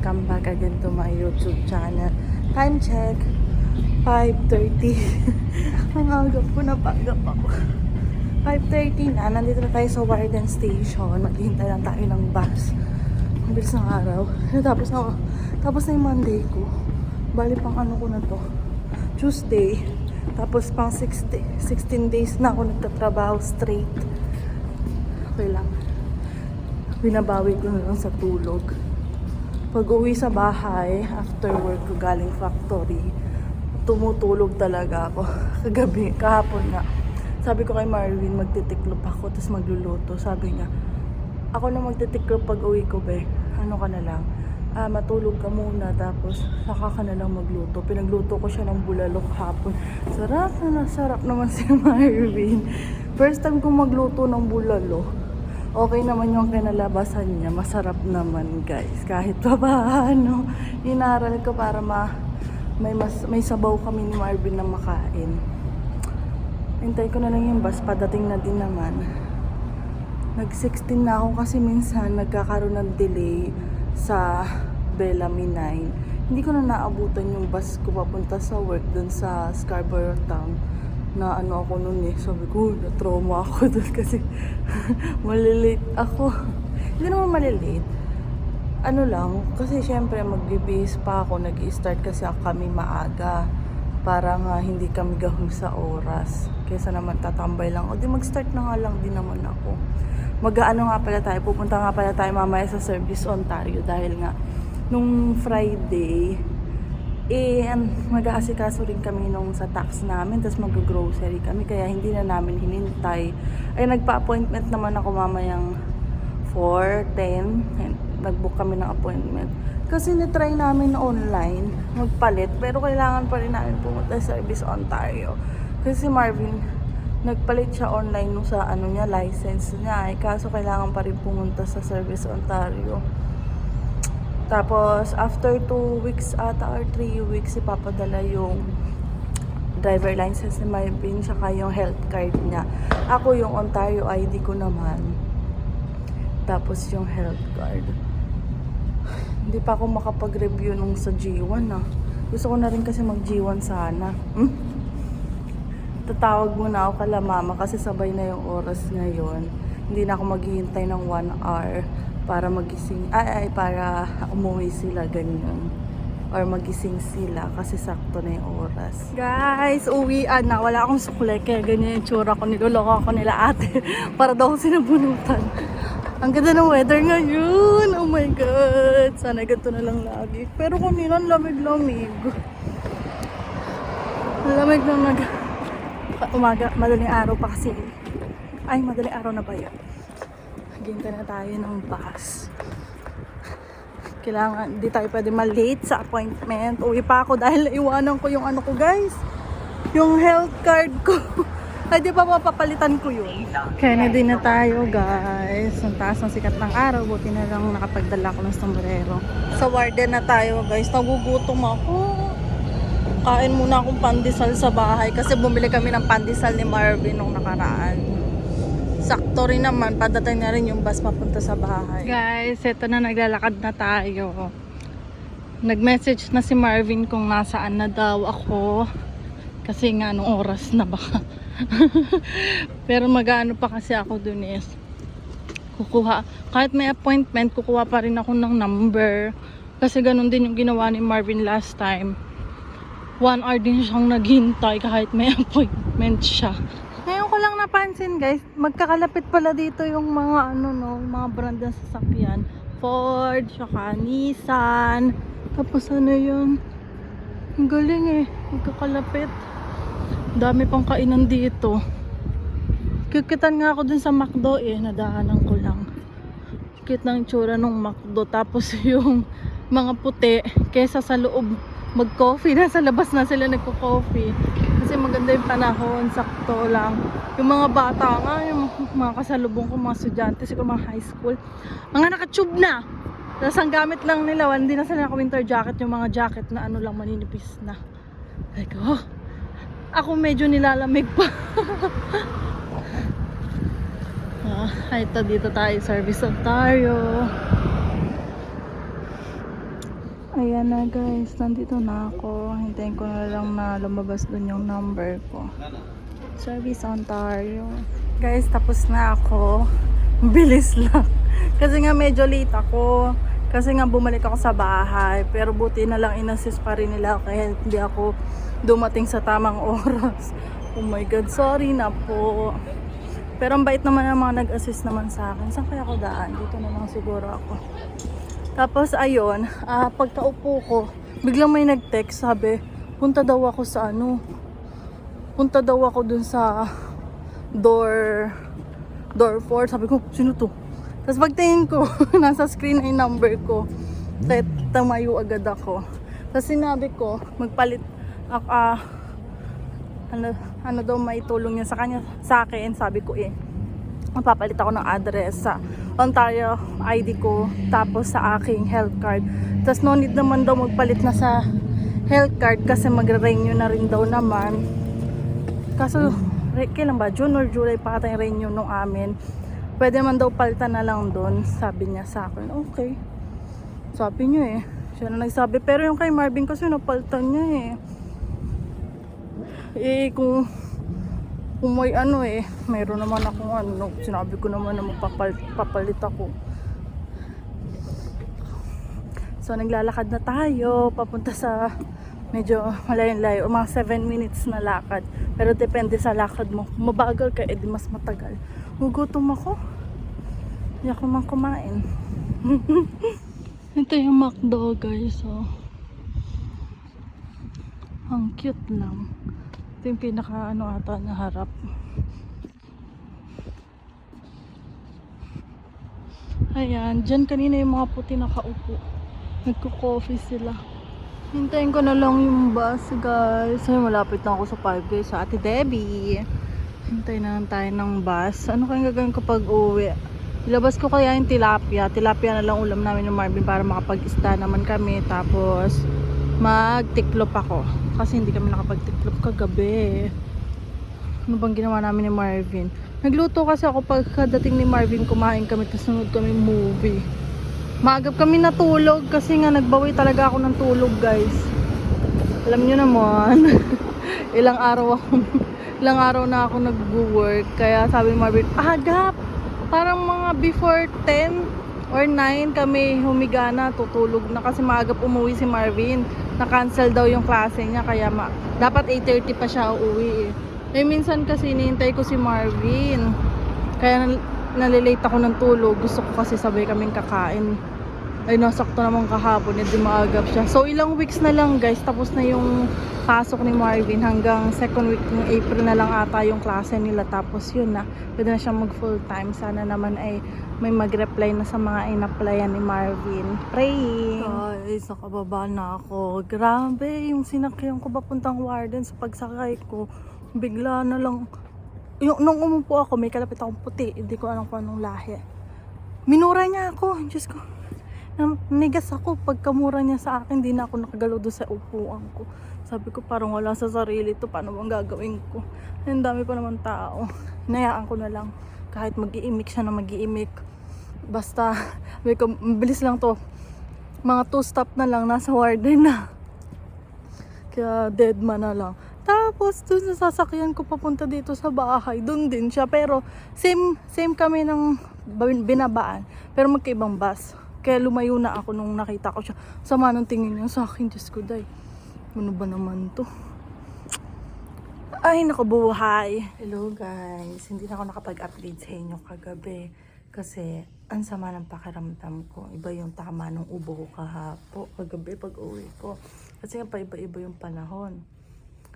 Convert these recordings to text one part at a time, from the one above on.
welcome back again to my YouTube channel. Time check, 5:30. Ang aga po, napagap ako. 5:30 na, nandito na tayo sa Warden Station. Maghihintay lang tayo ng bus. Ang bilis ng araw. Tapos na yung Monday ko. Bali pang ano ko na to, Tuesday. Tapos pang 16 days na ako nagtatrabaho straight. Okay lang. Binabawi ko na lang sa tulog. Pag uwi sa bahay, after work ko galing factory, tumutulog talaga ako. Kagabi, kahapon nga. Sabi ko kay Marvin, magtitiklop ako, tapos magluluto. Sabi niya, ako na magtitiklop pag uwi ko, be. Ano ka na lang? Matulog ka muna, tapos saka ka na lang magluto. Pinagluto ko siya ng bulalo kahapon. Sarap naman si Marvin. First time kong magluto ng bulalo. Okay naman yung kinalabasan niya. Masarap naman, guys. Kahit pa paano. Inaral ko para may sabaw kami ni Marvin na makain. Hintay ko na lang yung bus. Padating na din naman. Nag-16 na ako kasi minsan nagkakaroon ng delay sa Bellamy 9. Hindi ko na naabutan yung bus ko papunta sa work dun sa Scarborough Town. Na ano ako nun eh. Sabi ko, na-trauma ako dun kasi malilate ako. Hindi naman malilate. Ano lang, kasi syempre mag-base pa ako. Nag-i-start kasi kami maaga. Para nga hindi kami gahong sa oras. Kaysa naman tatambay lang. O di mag-start na nga lang din naman ako. Mag-ano nga pala tayo. Pupunta nga pala tayo mamaya sa Service Ontario. Dahil nga, nung Friday, mag-aasikaso rin kami nung sa tax namin, tapos mag-grocery kami, kaya hindi na namin hinintay. Ay, nagpa-appointment naman ako mamayang 4:10, nag-book kami ng appointment. Kasi nitry namin online, magpalit, pero kailangan pa rin namin pumunta sa Service Ontario. Kasi si Marvin, nagpalit siya online nung sa niya, license niya, kaso kailangan pa rin pumunta sa Service Ontario. Tapos, after 2 weeks ata or 3 weeks, ipapadala yung driver license ni Marvin, saka yung health card niya. Ako yung Ontario ID ko naman. Tapos yung health card. Hindi pa ako makapag-review nung sa G1 ah. Gusto ko na rin kasi mag-G1 sana. Tatawag muna ako kala mama kasi sabay na yung oras ngayon. Hindi na ako maghihintay ng 1 hour. Para magising, para umuwi sila, ganyan. Or magising sila kasi sakto na yung oras. Guys, uwian na. Wala akong sukle, kaya ganyan yung tsura ko. Niloloko ko nila ate. Para daw ako sinabunutan. Ang ganda ng weather ngayon. Oh my God. Sana ganito na lang lagi. Pero kanina, lamig-lamig. Lamig na umaga. Madaling araw pa kasi. Ay, madaling araw na ba yun? Hintay na tayo ng bus. Kailangan, di tayo pwede ma-late sa appointment. Uwi pa ako dahil iwanan ko yung ano ko, guys. Yung health card ko. Ay, di pa mapapalitan ko yun. Kaya na din na tayo, guys. Ang taas ng sikat ng araw. Buti na lang nakapagdala ko ng sombrero. Sa Warden na tayo, guys. Nagugutom ako. Kain muna akong pandesal sa bahay. Kasi bumili kami ng pandesal ni Marvin nung nakaraan. Sakto rin naman, padating na rin yung bus papunta sa bahay. Guys, eto na, naglalakad na tayo. Nag-message na si Marvin kung nasaan na daw ako. Kasi nga, anong oras na ba? Pero mag-ano pa kasi ako dun is. Kahit may appointment, kukuha pa rin ako ng number. Kasi ganun din yung ginawa ni Marvin last time. 1 hour din siyang naghintay kahit may appointment siya. Ngayon ko lang napansin, guys, magkakalapit pala dito yung mga mga brand ng sasakyan. Ford, saka Nissan. Tapos ano yun? Ang galing eh, magkakalapit. Dami pang kainan dito. Kikitan nga ako dun sa McDo eh, nadaanan ko lang. Kit ng tsura ng McDo. Tapos yung mga puti, kesa sa loob mag-coffee, nasa labas na sila nagko-coffee. Kasi maganda yung panahon, sakto lang. Yung mga bata nga, yung mga kasalubong ko, mga estudyante, siguro mga high school, mga naka-tube na. Tapos ang gamit lang nila, hindi na sila naka-winter jacket, yung mga jacket na ano lang, maninipis na. Like, ako medyo nilalamig pa. Ito dito tayo, Service Ontario. Ayan na guys, nandito na ako. Hintayin ko na lang na lumabas dun yung number ko. Service Ontario. Guys, tapos na ako. Bilis lang. Kasi nga medyo late ako. Kasi nga bumalik ako sa bahay. Pero buti na lang inassist pa rin nila. Kaya hindi ako dumating sa tamang oras. Oh my God, sorry na po. Pero ang bait naman ang mga nag-assist naman sa akin. Saan kaya ako daan? Dito na lang siguro ako. Tapos ayun, pagkaupo ko, biglang may nag-text, sabi, punta daw ako sa punta daw ako dun sa door 4. Sabi ko, sino to? Tapos pagtingin ko, nasa screen ay number ko. Kaya tamayo agad ako. Tapos sinabi ko, magpalit, ano daw may tulong niya sa akin. Sabi ko mapapalit ako ng address sa Ontario ID ko, tapos sa aking health card. Tapos no need naman daw magpalit na sa health card kasi magre-renew na rin daw naman. Kaso kailan ba? June or July pa ata yung renew nung amin. Pwede man daw palitan na lang doon, sabi niya sa akin. Okay. Sabi niya siya na nagsabi. Pero yung kay Marvin kasi napalitan niya kung may mayroon naman akong sinabi ko naman na magpapalit ako. So naglalakad na tayo papunta sa medyo malayo-layo, mga 7 minutes na lakad. Pero depende sa lakad mo. Kung mabagal ka, edi mas matagal. Gugutom ako. Hindi ako man kumain. Ito yung McDo guys. Ang cute lang. Ito yung pinaka ata na harap. Ayan, dyan kanina yung mga puti nakaupo. Nagko-coffee sila. Hintayin ko na lang yung bus guys. Ay, malapit na ako sa 5 guys, sa Ate Debbie. Hintayin na lang tayo ng bus. Ano kayang gagawin ko pag uwi? Ilabas ko kaya yung tilapia. Tilapia na lang ulam namin ng Marvin para makapag-ista naman kami. Tapos magtiklop ako. Kasi hindi kami nakapagtiklop kagabi. Ano bang ginawa namin ni Marvin? Nagluto kasi ako pagkadating ni Marvin, kumain kami, tapos sunod kami movie. Maagap kami natulog kasi nga nagbawi talaga ako ng tulog guys. Alam nyo naman, ilang araw na ako nag-work. Kaya sabi ni Marvin, agap! Parang mga before 10 or 9 kami humiga na, tutulog na kasi maagap umuwi si Marvin. Na-cancel daw yung klase niya kaya dapat 8:30 pa siya uuwi minsan kasi hinihintay ko si Marvin. Kaya nalilate ako ng tulog. Gusto ko kasi sabay kaming kakain. Ay nasakto naman kahapon, hindi maagap siya. So ilang weeks na lang guys, tapos na yung pasok ni Marvin. Hanggang second week ng April na lang ata yung klase nila. Tapos yun na, pwede na siya mag full time. Sana naman ay may mag-reply na sa mga in-applyan ni Marvin. Praying! Guys, nakababa na ako. Grabe, yung sinakyan ko papuntang Warden, sa pagsakay ko bigla na lang nung umupo ako, may kalapit akong puti, hindi ko alam kung anong lahi. Minura niya ako, Diyos ko, nanigas ako. Pagkamura niya sa akin, hindi na ako nakagalaw doon sa upuan ko. Sabi ko parang wala sa sarili to, paano bang gagawin ko? Ang dami pa naman tao. Hinayaan ko na lang, kahit mag-iimik siya na mag-iimik, basta bilis lang to, mga 2 stop na lang, nasa Warden na. Kaya dead man na lang. Tapos dun sa sasakyan ko papunta dito sa bahay, dun din siya. Pero same kami ng binabaan. Pero magkaibang bus. Kaya lumayo na ako nung nakita ko siya. Sama ng tingin niya sa akin, Diyos ko day. Ano ba naman to? Ay, nakabuhay. Hello guys. Hindi na ako nakapag-update sa inyo kagabi. Kasi ang sama ng pakiramdam ko. Iba yung tama ng ubo ko kahapon. Kagabi pag uwi ko. Kasi nga pa iba-iba yung panahon.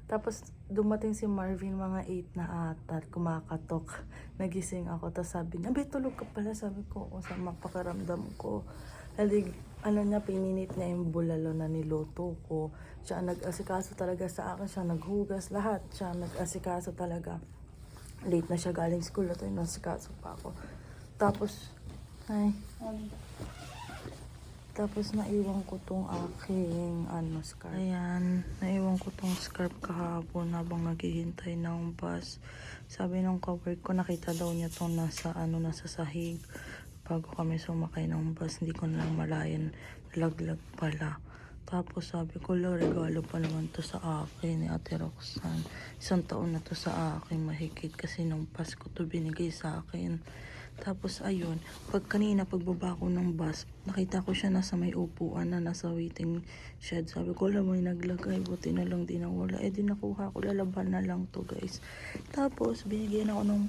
Tapos dumating si Marvin mga 8 na ata, kumakatok. Nagising ako, tapos sabi niya, "Be, tulog ka pala." Sabi ko, "O, sama pakiramdam ko." Niya, pininit niya yung bulalo na niluto ko. Siya nag-asikaso talaga sa akin, siya naghugas, lahat. Siya nag-asikaso talaga. Late na siya galing school, at nag-asikaso pa ako. Tapos naiwan ko tong aking scarf. Ayan, naiwan ko tong scarf kahapon habang naghihintay ng bus. Sabi ng cowork ko, nakita daw niya tong nasa sahig bago kami sumakay ng bus. Hindi ko na lang malayan, laglag pala. Tapos sabi ko, "Lo, regalo pa naman to sa akin ni Ate Roxanne. 1 taon na to sa akin mahigit kasi nung Pasko to binigay sa akin." Tapos ayun, pagbaba ko ng bus, nakita ko siya nasa may upuan na nasa waiting shed. Sabi ko, "Alam mo, naglagay, buti na lang di nawala." Eh di nakuha ko, lalaban na lang to guys. Tapos binigyan ako ng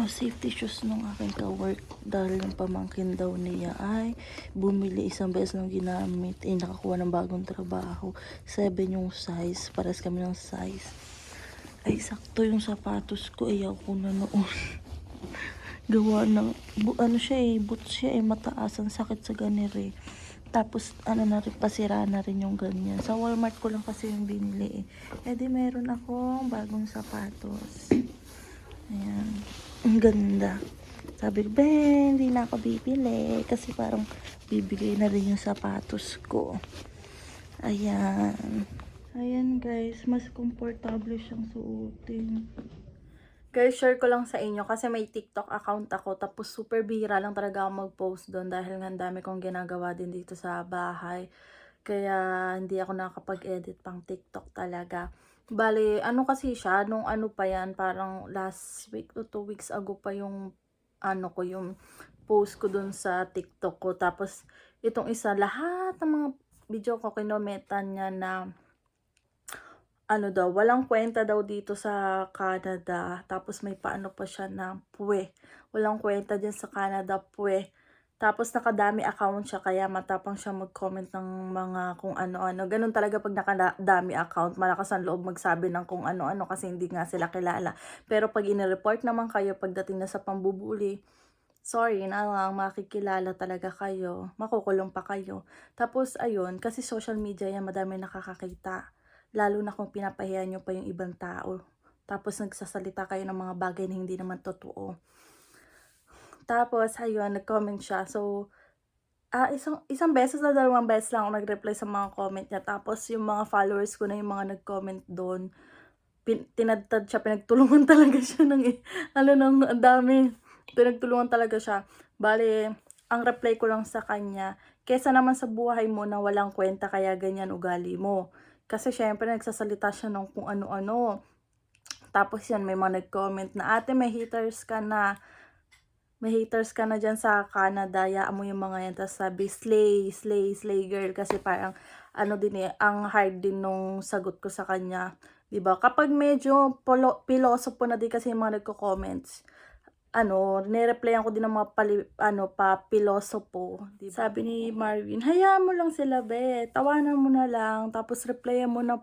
safety shoes nung aking ka-work dahil yung pamangkin daw niya ay bumili isang beses ng ginamit, nakakuha ng bagong trabaho. 7 yung size, pares kami ng size. Ay sakto yung sapatos ko, ayaw ko na noon. Gawa ng boots siya mataas, ang sakit sa ganire. Tapos na rin, pasira na rin yung ganyan. Sa Walmart ko lang kasi yung binili eh. Di meron akong bagong sapatos. Ayan. Ang ganda. Sabi ko, hindi na ako bibili. Kasi parang bibigay na rin yung sapatos ko. Ayan. Ayan guys, mas komportable siyang suotin. Guys, share ko lang sa inyo kasi may TikTok account ako. Tapos super bihira lang talaga ako mag-post doon dahil nga dami kong ginagawa din dito sa bahay. Kaya hindi ako nakakapag-edit pang TikTok talaga. Bale, kasi siya, nung pa yan, parang last week o 2 weeks ago pa yung, yung post ko dun sa TikTok ko. Tapos, itong isa, lahat ng mga video ko kinometan niya na, walang kwenta daw dito sa Canada. Tapos, may paano pa siya na, walang kwenta dyan sa Canada, Tapos nakadami account siya kaya matapang siya mag-comment ng mga kung ano-ano. Ganun talaga pag nakadami account, malakas ang loob magsabi ng kung ano-ano kasi hindi nga sila kilala. Pero pag in-report naman kayo pagdating na sa pambubuli, sorry na lang, makikilala talaga kayo, makukulong pa kayo. Tapos ayun, kasi social media yan, madami nakakakita. Lalo na kung pinapahiya nyo pa yung ibang tao. Tapos nagsasalita kayo ng mga bagay na hindi naman totoo. Tapos, ayun, nag-comment siya. So, isang beses na 2 beses lang ako nag-reply sa mga comment niya. Tapos, yung mga followers ko na yung mga nag-comment doon, tinadtad siya, pinagtulungan talaga siya ang dami. Pinagtulungan talaga siya. Bale, ang reply ko lang sa kanya, kesa naman sa buhay mo na walang kwenta kaya ganyan ugali mo. Kasi syempre, nagsasalita siya ng kung ano-ano. Tapos yan, may mga nag-comment na, "Ate, may haters ka na dyan sa Canada, yaan mo yung mga yan." Tapos sabi, slay girl. Kasi parang, ang hard din nung sagot ko sa kanya. Diba? Kapag medyo pilosopo na din kasi yung mga nagko-comments, nireplyan ko din ng mga pa-pilosopo. Diba? Sabi ni Marvin, hayaan mo lang sila, be. Tawanan mo na lang. Tapos replyan mo na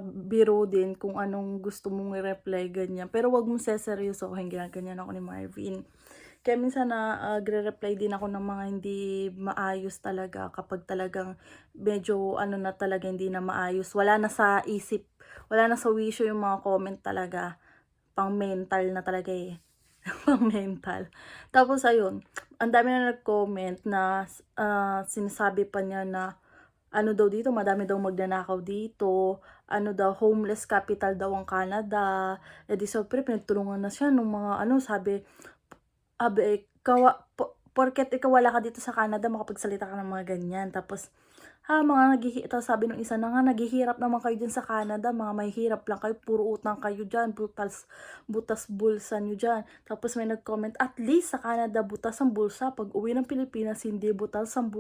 biro din kung anong gusto mong i-reply, ganyan. Pero wag mong seseryosohin, ganyan ako ni Marvin. Kaya minsan nagre-reply din ako ng mga hindi maayos talaga kapag talagang medyo na talaga hindi na maayos. Wala na sa isip, wala na sa wisyo yung mga comment talaga. Pang mental na talaga eh. Pang mental. Tapos ayun, ang dami na nag-comment na sinasabi pa niya na daw dito, madami daw magnanakaw dito, daw, homeless capital daw ang Canada. Eh di syempre, pinagtulungan na siya nung mga sabi, porket ikaw wala ka dito sa Canada, makapagsalita ka ng mga ganyan. Tapos, tapos sabi nung isa na nga, naghihirap naman kayo dyan sa Canada, mga mahihirap lang kayo, puro utang kayo dyan, butas bulsa nyo dyan. Tapos may nag-comment, at least sa Canada, butas ang bulsa. Pag uwi ng Pilipinas, hindi butas ang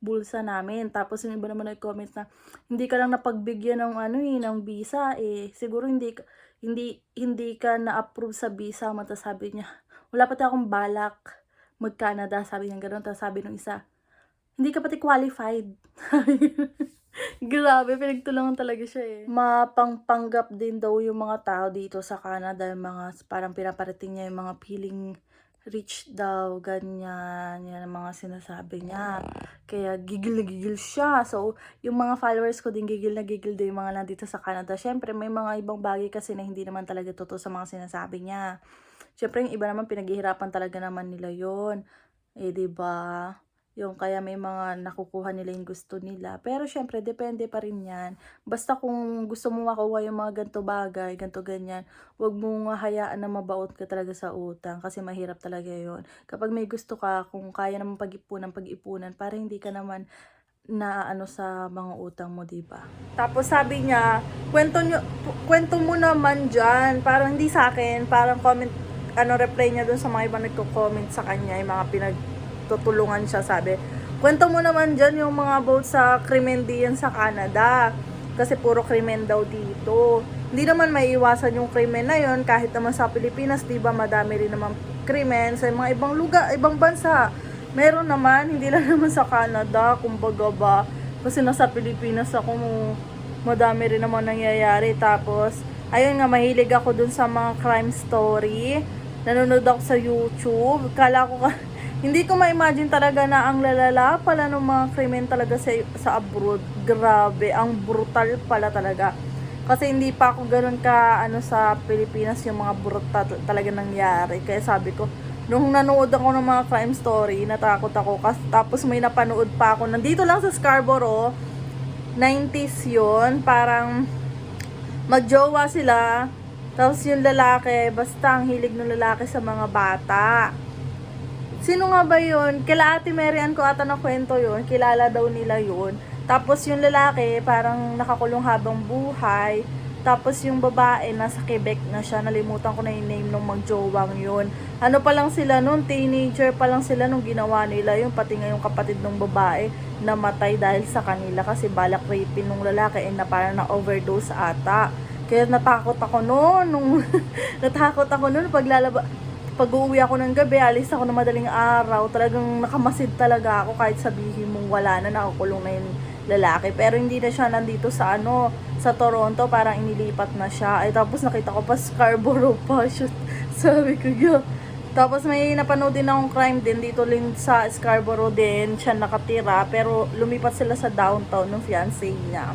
bulsa namin. Tapos yung iba naman nag-comment na, hindi ka lang napagbigyan ng ng visa, siguro hindi ka na-approve sa visa. Sabi niya, wala pati akong balak mag-Canada, sabi niya gano'n. Tapos sabi nung isa, hindi ka pati qualified. Grabe, pinagtulungan talaga siya eh. Mapangpanggap din daw yung mga tao dito sa Canada, yung mga parang pinaparating niya yung mga feeling rich daw, ganyan. Yan ang mga sinasabi niya. Kaya gigil na gigil siya. So, yung mga followers ko din gigil na gigil din yung mga nandito sa Canada. Syempre, may mga ibang bagay kasi na hindi naman talaga totoo sa mga sinasabi niya. Syempre, yung iba naman pinaghihirapan talaga naman nila yon. Diba? Yung kaya may mga nakukuha nila yung gusto nila. Pero syempre, depende pa rin yan. Basta kung gusto mo makuha yung mga ganito bagay, ganito ganyan, huwag mong hayaan na mabaot ka talaga sa utang. Kasi mahirap talaga yon. Kapag may gusto ka, kung kaya naman pag-ipunan, para hindi ka naman na ano sa mga utang mo, di ba? Tapos sabi niya, kwento mo naman diyan, parang hindi sa akin, parang comment reply niya doon sa mga ibang nagko-comment sa kanya, yung mga pinagtutulungan siya, sabi, kwento mo naman diyan yung mga about sa krimen diyan sa Canada. Kasi puro krimen daw dito. Hindi naman may iwasan yung krimen na yon kahit naman sa Pilipinas, di ba, madami rin naman krimen sa mga ibang lugar, ibang bansa. Meron naman, hindi lang naman sa Canada, kumbaga ba. Kasi nasa Pilipinas ako, madami rin naman nangyayari. Tapos, ayun nga, mahilig ako dun sa mga crime story. Nanonood ako sa YouTube. Kala ko hindi ko ma-imagine talaga na ang lalala pala ng mga krimen talaga sa abroad. Grabe, ang brutal pala talaga. Kasi hindi pa ako ganun ka sa Pilipinas yung mga brutal talaga nangyari. Kaya sabi ko, nung nanood ako ng mga crime story, natakot ako. Tapos may napanood pa ako. Nandito lang sa Scarborough, 90s yun. Parang magjowa sila. Tapos yung lalaki, basta ang hilig ng lalaki sa mga bata. Sino nga ba yun? Kila Ate Marian ko ata na kwento yun. Kilala daw nila yun. Tapos yung lalaki, parang nakakulong habang buhay. Tapos yung babae, nasa Quebec na siya. Nalimutan ko na yung name nung magjowang yun. Ano pa lang sila nun? Teenager pa lang sila nung ginawa nila yun. Pati nga yung kapatid ng babae, namatay dahil sa kanila. Kasi balak rapin nung lalaki na parang na-overdose ata. Kaya natakot ako noon. Natakot ako noon pag uuwi ako ng gabi, alis ako na madaling araw, talagang nakamasid talaga ako kahit sabihin mong wala na, nakakulong na yung lalaki. Pero hindi na siya nandito sa sa Toronto, parang inilipat na siya. Ay tapos nakita ko pa Scarborough pa, shoot. Sabi ko, yeah. Tapos may napanood din akong crime din dito rin sa Scarborough din, siya nakatira, pero lumipat sila sa downtown ng fiancé niya.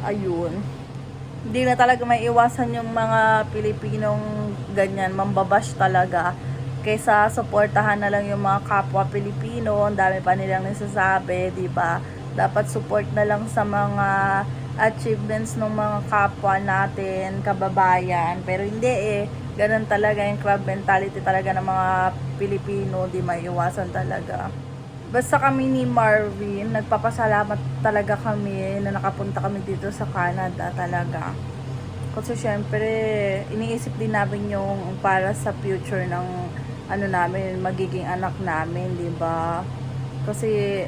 Ayun. Hindi na talaga may iwasan yung mga Pilipinong ganyan, mambabash talaga. Kaysa suportahan na lang yung mga kapwa Pilipino, ang dami pa nilang nasasabi, di ba? Dapat support na lang sa mga achievements ng mga kapwa natin, kababayan. Pero hindi ganun talaga yung club mentality talaga ng mga Pilipino, di may iwasan talaga. Basta kami ni Marvin, nagpapasalamat talaga kami na nakapunta kami dito sa Canada talaga. Kasi syempre, iniisip din namin yung para sa future ng namin, magiging anak namin, di ba? Kasi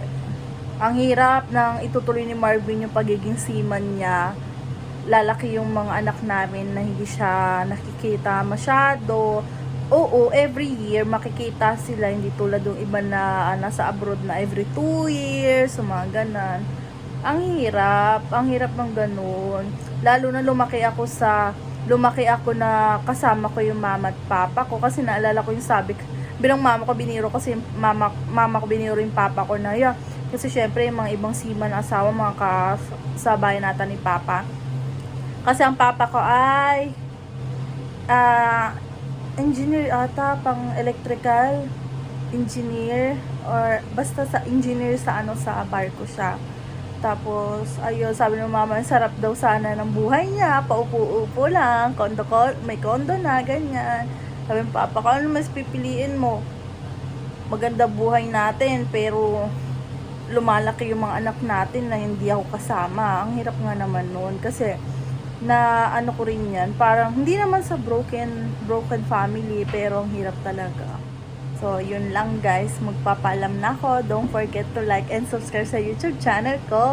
ang hirap ng itutuloy ni Marvin yung pagiging seaman niya. Lalaki yung mga anak namin na hindi siya nakikita masyado. Oo, every year makikita sila, hindi tulad ng iba na nasa abroad na every 2 years, mga ganan. Ang hirap ng ganun. Lalo na lumaki ako na kasama ko yung mama at papa ko, kasi naalala ko yung sabi, bilang mama ko biniro, kasi mama ko biniro yung papa ko na, yeah. Kasi syempre yung mga ibang seaman asawa, mga kasabay natin ni papa. Kasi ang papa ko ay engineer ata, pang electrical engineer, or basta sa engineer sa sa barko siya. Tapos ayun, sabi ng mama, sarap daw sana ng buhay niya, paupo-upo lang, may kondo na, ganyan. Sabi ng papa ko, ano mas pipiliin mo? Maganda buhay natin, pero lumalaki yung mga anak natin na hindi ako kasama. Ang hirap nga naman noon, kasi na ko rin yan, parang hindi naman sa broken family, pero ang hirap talaga. So yun lang guys, magpapaalam na ako. Don't forget to like and subscribe sa YouTube channel ko.